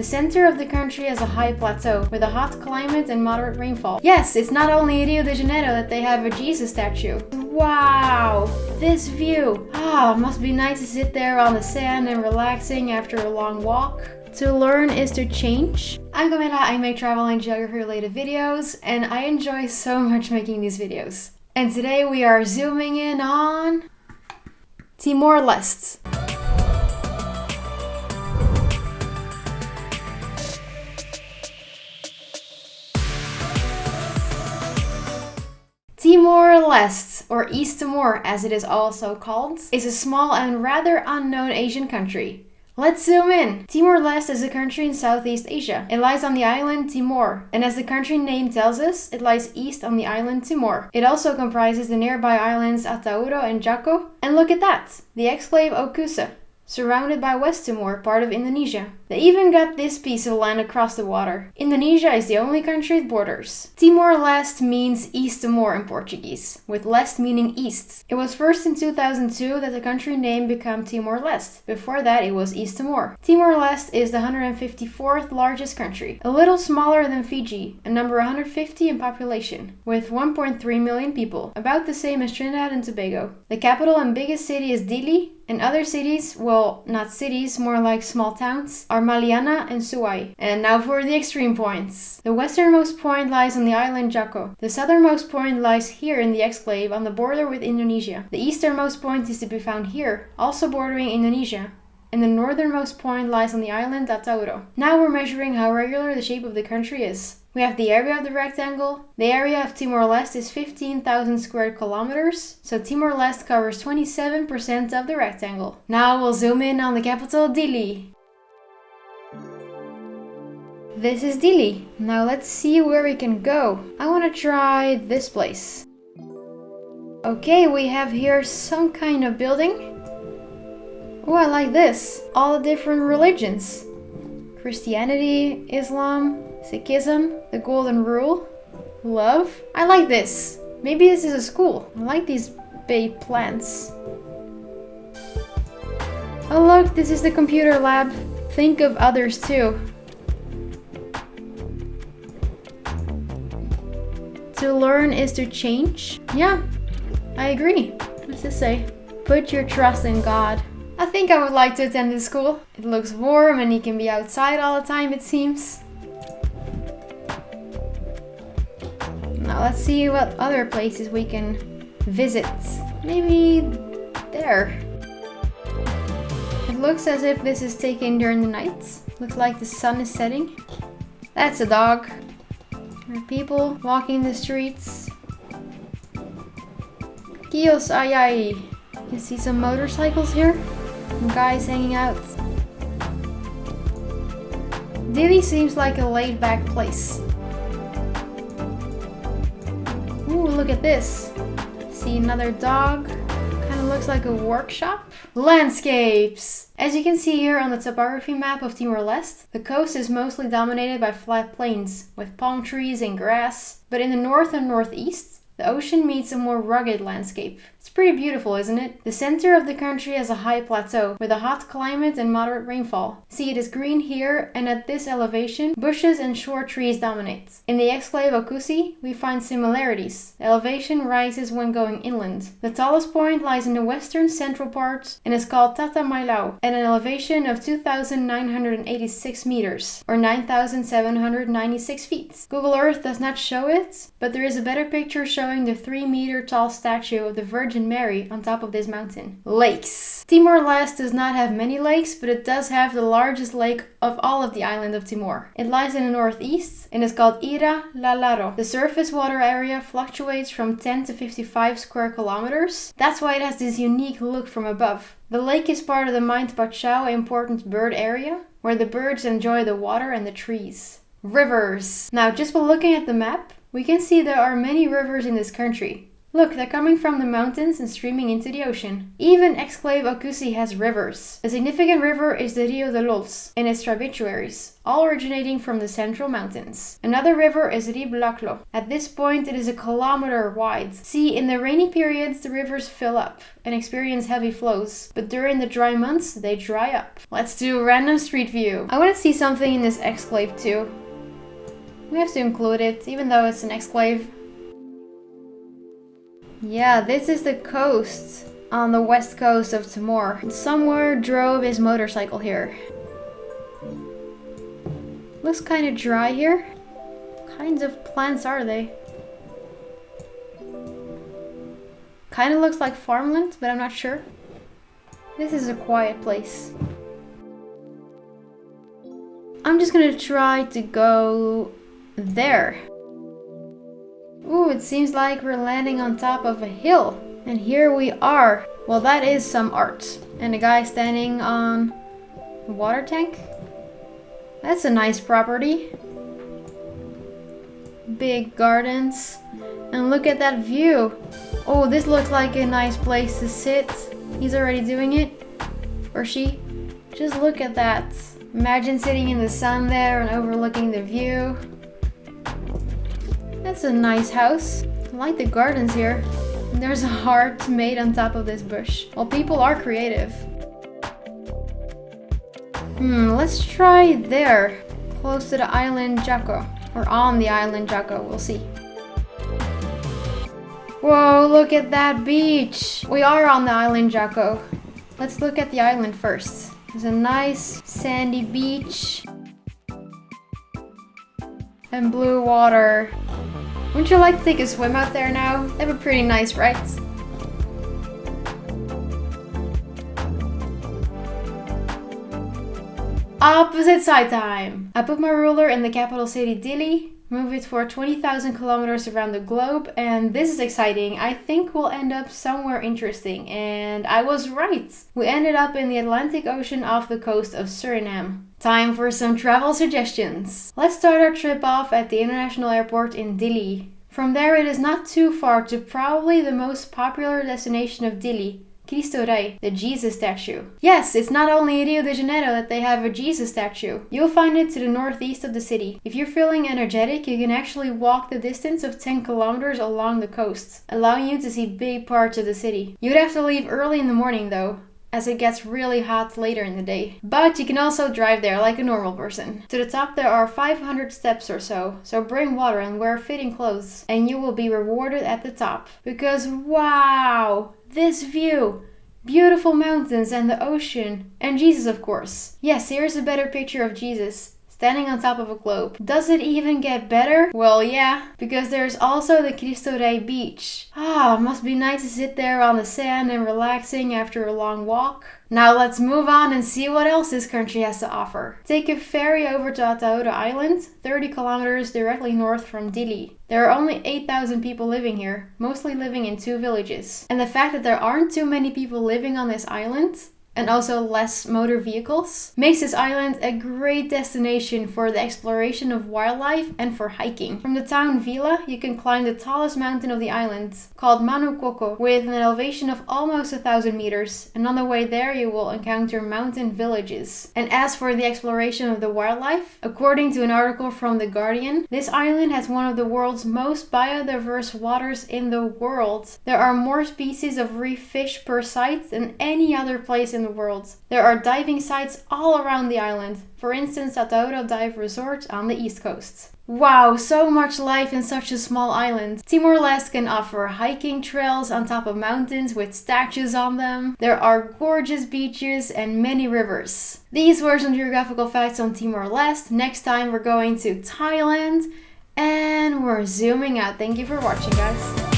The center of the country has a high plateau with a hot climate and moderate rainfall. Yes, it's not only in Rio de Janeiro that they have a Jesus statue. Wow, this view. Must be nice to sit there on the sand and relaxing after a long walk. To learn is to change. I'm Camila, I make travel and geography related videos, and I enjoy so much making these videos. And today we are zooming in on Timor-Leste. Timor-Leste, or East Timor as it is also called, is a small and rather unknown Asian country. Let's zoom in! Timor-Leste is a country in Southeast Asia. It lies on the island Timor, and as the country name tells us, it lies east on the island Timor. It also comprises the nearby islands Atauro and Jako. And look at that! The exclave Okusa, surrounded by West Timor, part of Indonesia. They even got this piece of land across the water. Indonesia is the only country with borders. Timor-Leste means East Timor in Portuguese, with Leste meaning east. It was first in 2002 that the country name became Timor-Leste. Before that it was East Timor. Timor-Leste is the 154th largest country, a little smaller than Fiji, and number 150 in population, with 1.3 million people, about the same as Trinidad and Tobago. The capital and biggest city is Dili, and other cities, well, not cities, more like small towns, are Maliana and Suai. And now for the extreme points. The westernmost point lies on the island Jako. The southernmost point lies here in the exclave on the border with Indonesia. The easternmost point is to be found here, also bordering Indonesia. And the northernmost point lies on the island Atauro. Now we're measuring how regular the shape of the country is. We have the area of the rectangle. The area of Timor-Leste is 15,000 square kilometers, so Timor-Leste covers 27% of the rectangle. Now we'll zoom in on the capital, Dili. This is Dili. Now let's see where we can go. I want to try this place. Okay, we have here some kind of building. Oh, I like this. All the different religions. Christianity, Islam, Sikhism, the Golden Rule, love. I like this. Maybe this is a school. I like these big plants. Oh look, this is the computer lab. Think of others too. To learn is to change. Yeah, I agree. What's this say? Put your trust in God. I think I would like to attend this school. It looks warm and you can be outside all the time, it seems. Now let's see what other places we can visit. Maybe there. It looks as if this is taken during the night. Looks like the sun is setting. That's a dog. There are people walking the streets. Kios ayai. You see some motorcycles here. Some guys hanging out. Dili seems like a laid-back place. Ooh, look at this. See another dog. Kind of looks like a workshop. Landscapes! As you can see here on the topography map of Timor-Leste, the coast is mostly dominated by flat plains, with palm trees and grass. But in the north and northeast, the ocean meets a more rugged landscape. It's pretty beautiful, isn't it? The center of the country has a high plateau with a hot climate and moderate rainfall. See, it is green here, and at this elevation, bushes and short trees dominate. In the exclave Okusi, we find similarities. The elevation rises when going inland. The tallest point lies in the western central part and is called Tata Mailau, at an elevation of 2,986 meters, or 9,796 feet. Google Earth does not show it, but there is a better picture showing the 3-meter tall statue of the Virgin Mary on top of this mountain. Lakes. Timor-Leste does not have many lakes, but it does have the largest lake of all of the island of Timor. It lies in the northeast and is called Ira Lalaro. The surface water area fluctuates from 10 to 55 square kilometers. That's why it has this unique look from above. The lake is part of the Mind Pachau important bird area, where the birds enjoy the water and the trees. Rivers. Now, just by looking at the map, we can see there are many rivers in this country. Look, they're coming from the mountains and streaming into the ocean. Even exclave Okusi has rivers. A significant river is the Rio de Lols and its tributaries, all originating from the central mountains. Another river is Riblaklo. At this point, it is a kilometer wide. See, in the rainy periods, the rivers fill up and experience heavy flows, but during the dry months, they dry up. Let's do a random street view. I want to see something in this exclave too. We have to include it, even though it's an exclave. Yeah, this is the coast on the west coast of Timor. Somewhere drove his motorcycle here. Looks kind of dry here. What kinds of plants are they? Kind of looks like farmland, but I'm not sure. This is a quiet place. I'm just gonna try to go there. Ooh, it seems like we're landing on top of a hill. And here we are. Well, that is some art. And a guy standing on a water tank. That's a nice property. Big gardens. And look at that view. Oh, this looks like a nice place to sit. He's already doing it. Or she. Just look at that. Imagine sitting in the sun there and overlooking the view. That's a nice house. I like the gardens here. There's a heart made on top of this bush. Well, people are creative. Let's try there. Close to the island Jaco. Or on the island Jaco, we'll see. Whoa, look at that beach. We are on the island Jaco. Let's look at the island first. There's a nice sandy beach. And blue water. Wouldn't you like to take a swim out there now? That'd be pretty nice, right? Opposite side time! I put my ruler in the capital city Dili, move it for 20,000 kilometers around the globe, and this is exciting. I think we'll end up somewhere interesting, and I was right! We ended up in the Atlantic Ocean off the coast of Suriname. Time for some travel suggestions. Let's start our trip off at the international airport in Dili. From there it is not too far to probably the most popular destination of Dili, Cristo Rei, the Jesus statue. Yes, it's not only in Rio de Janeiro that they have a Jesus statue. You'll find it to the northeast of the city. If you're feeling energetic, you can actually walk the distance of 10 kilometers along the coast, allowing you to see big parts of the city. You'd have to leave early in the morning though, as it gets really hot later in the day. But you can also drive there like a normal person. To the top there are 500 steps or so bring water and wear fitting clothes, and you will be rewarded at the top. Because wow, this view! Beautiful mountains and the ocean, and Jesus of course. Yes, here's a better picture of Jesus, standing on top of a globe. Does it even get better? Well, yeah, because there's also the Cristo Rei beach. Must be nice to sit there on the sand and relaxing after a long walk. Now let's move on and see what else this country has to offer. Take a ferry over to Atauro Island, 30 kilometers directly north from Dili. There are only 8,000 people living here, mostly living in 2 villages. And the fact that there aren't too many people living on this island, and also less motor vehicles, makes this island a great destination for the exploration of wildlife and for hiking. From the town Vila, you can climb the tallest mountain of the island, called Manukoko, with an elevation of almost 1,000 meters, and on the way there you will encounter mountain villages. And as for the exploration of the wildlife, according to an article from The Guardian, this island has one of the world's most biodiverse waters in the world. There are more species of reef fish per site than any other place in the world. There are diving sites all around the island, for instance Atauro Dive Resort on the east coast. Wow, so much life in such a small island. Timor-Leste can offer hiking trails on top of mountains with statues on them. There are gorgeous beaches and many rivers. These were some geographical facts on Timor-Leste. Next time we're going to Thailand and we're zooming out. Thank you for watching, guys.